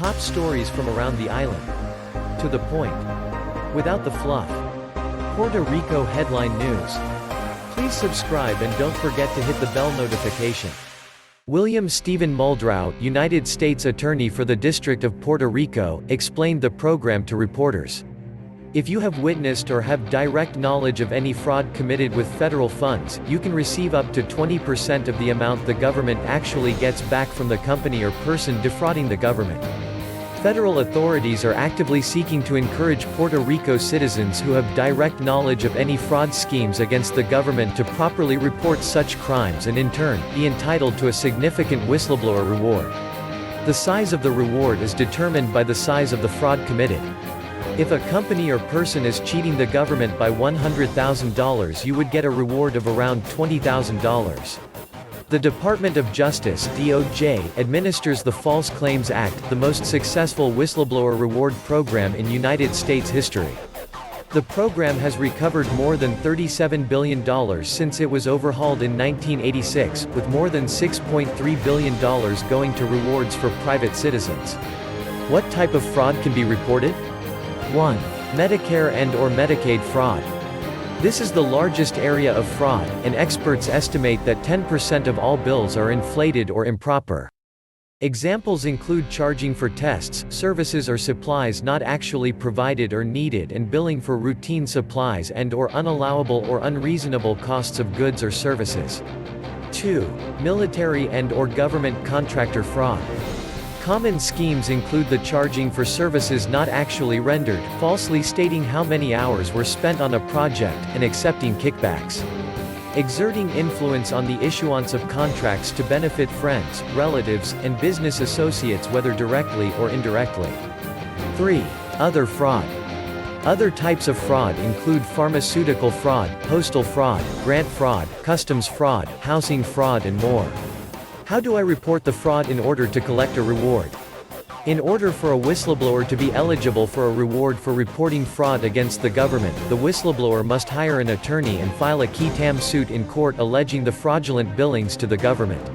Top stories from around the island. To the point. Without the fluff. Puerto Rico headline news. Please subscribe and don't forget to hit the bell notification. William Stephen Muldrow, United States Attorney for the District of Puerto Rico, explained the program to reporters. If you have witnessed or have direct knowledge of any fraud committed with federal funds, you can receive up to 20% of the amount the government actually gets back from the company or person defrauding the government. Federal authorities are actively seeking to encourage Puerto Rico citizens who have direct knowledge of any fraud schemes against the government to properly report such crimes and in turn, be entitled to a significant whistleblower reward. The size of the reward is determined by the size of the fraud committed. If a company or person is cheating the government by $100,000, you would get a reward of around $20,000. The Department of Justice (DOJ) administers the False Claims Act, the most successful whistleblower reward program in United States history. The program has recovered more than $37 billion since it was overhauled in 1986, with more than $6.3 billion going to rewards for private citizens. What type of fraud can be reported? 1. Medicare and/or Medicaid fraud. This is the largest area of fraud, and experts estimate that 10% of all bills are inflated or improper. Examples include charging for tests, services or supplies not actually provided or needed and billing for routine supplies and/or unallowable or unreasonable costs of goods or services. 2. Military and/or government contractor fraud. Common schemes include the charging for services not actually rendered, falsely stating how many hours were spent on a project, and accepting kickbacks. Exerting influence on the issuance of contracts to benefit friends, relatives, and business associates whether directly or indirectly. 3. Other fraud. Other types of fraud include pharmaceutical fraud, postal fraud, grant fraud, customs fraud, housing fraud and more. How do I report the fraud in order to collect a reward? In order for a whistleblower to be eligible for a reward for reporting fraud against the government, the whistleblower must hire an attorney and file a qui tam suit in court alleging the fraudulent billings to the government.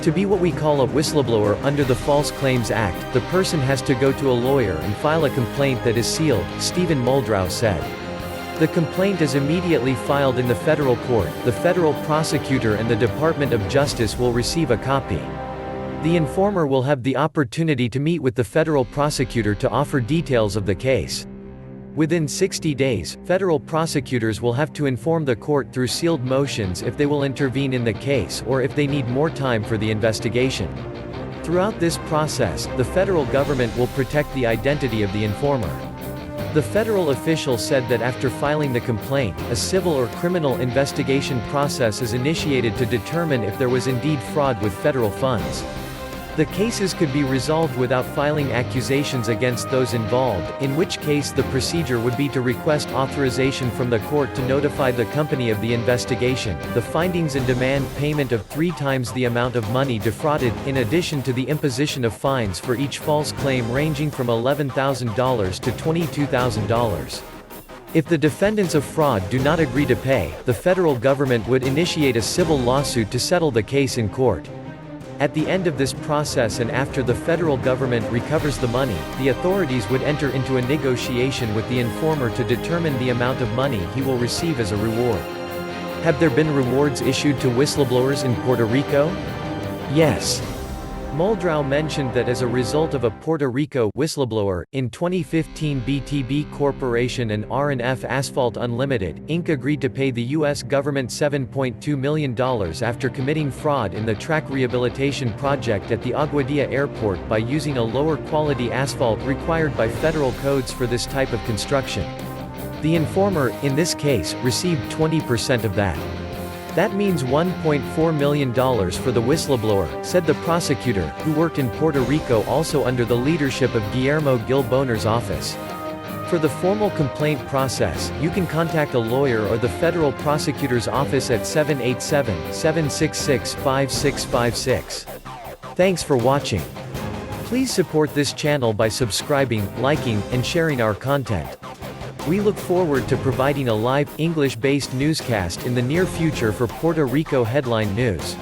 To be what we call a whistleblower under the False Claims Act, the person has to go to a lawyer and file a complaint that is sealed, Stephen Muldrow said. The complaint is immediately filed in the federal court, the federal prosecutor and the Department of Justice will receive a copy. The informer will have the opportunity to meet with the federal prosecutor to offer details of the case. Within 60 days, federal prosecutors will have to inform the court through sealed motions if they will intervene in the case or if they need more time for the investigation. Throughout this process, the federal government will protect the identity of the informer. The federal official said that after filing the complaint, a civil or criminal investigation process is initiated to determine if there was indeed fraud with federal funds. The cases could be resolved without filing accusations against those involved, in which case the procedure would be to request authorization from the court to notify the company of the investigation, the findings and demand payment of 3 times the amount of money defrauded, in addition to the imposition of fines for each false claim ranging from $11,000 to $22,000. If the defendants of fraud do not agree to pay, the federal government would initiate a civil lawsuit to settle the case in court. At the end of this process and after the federal government recovers the money, the authorities would enter into a negotiation with the informer to determine the amount of money he will receive as a reward. Have there been rewards issued to whistleblowers in Puerto Rico? Yes. Muldrow mentioned that as a result of a Puerto Rico whistleblower, in 2015 BTB Corporation and R&F Asphalt Unlimited, Inc. agreed to pay the U.S. government $7.2 million after committing fraud in the track rehabilitation project at the Aguadilla Airport by using a lower quality asphalt required by federal codes for this type of construction. The informer, in this case, received 20% of that. That means $1.4 million for the whistleblower, said the prosecutor, who worked in Puerto Rico also under the leadership of Guillermo Gil Boner's office. For the formal complaint process, you can contact a lawyer or the federal prosecutor's office at 787-766-5656. Thanks for watching. Please support this channel by subscribing, liking, and sharing our content. We look forward to providing a live, English-based newscast in the near future for Puerto Rico headline news.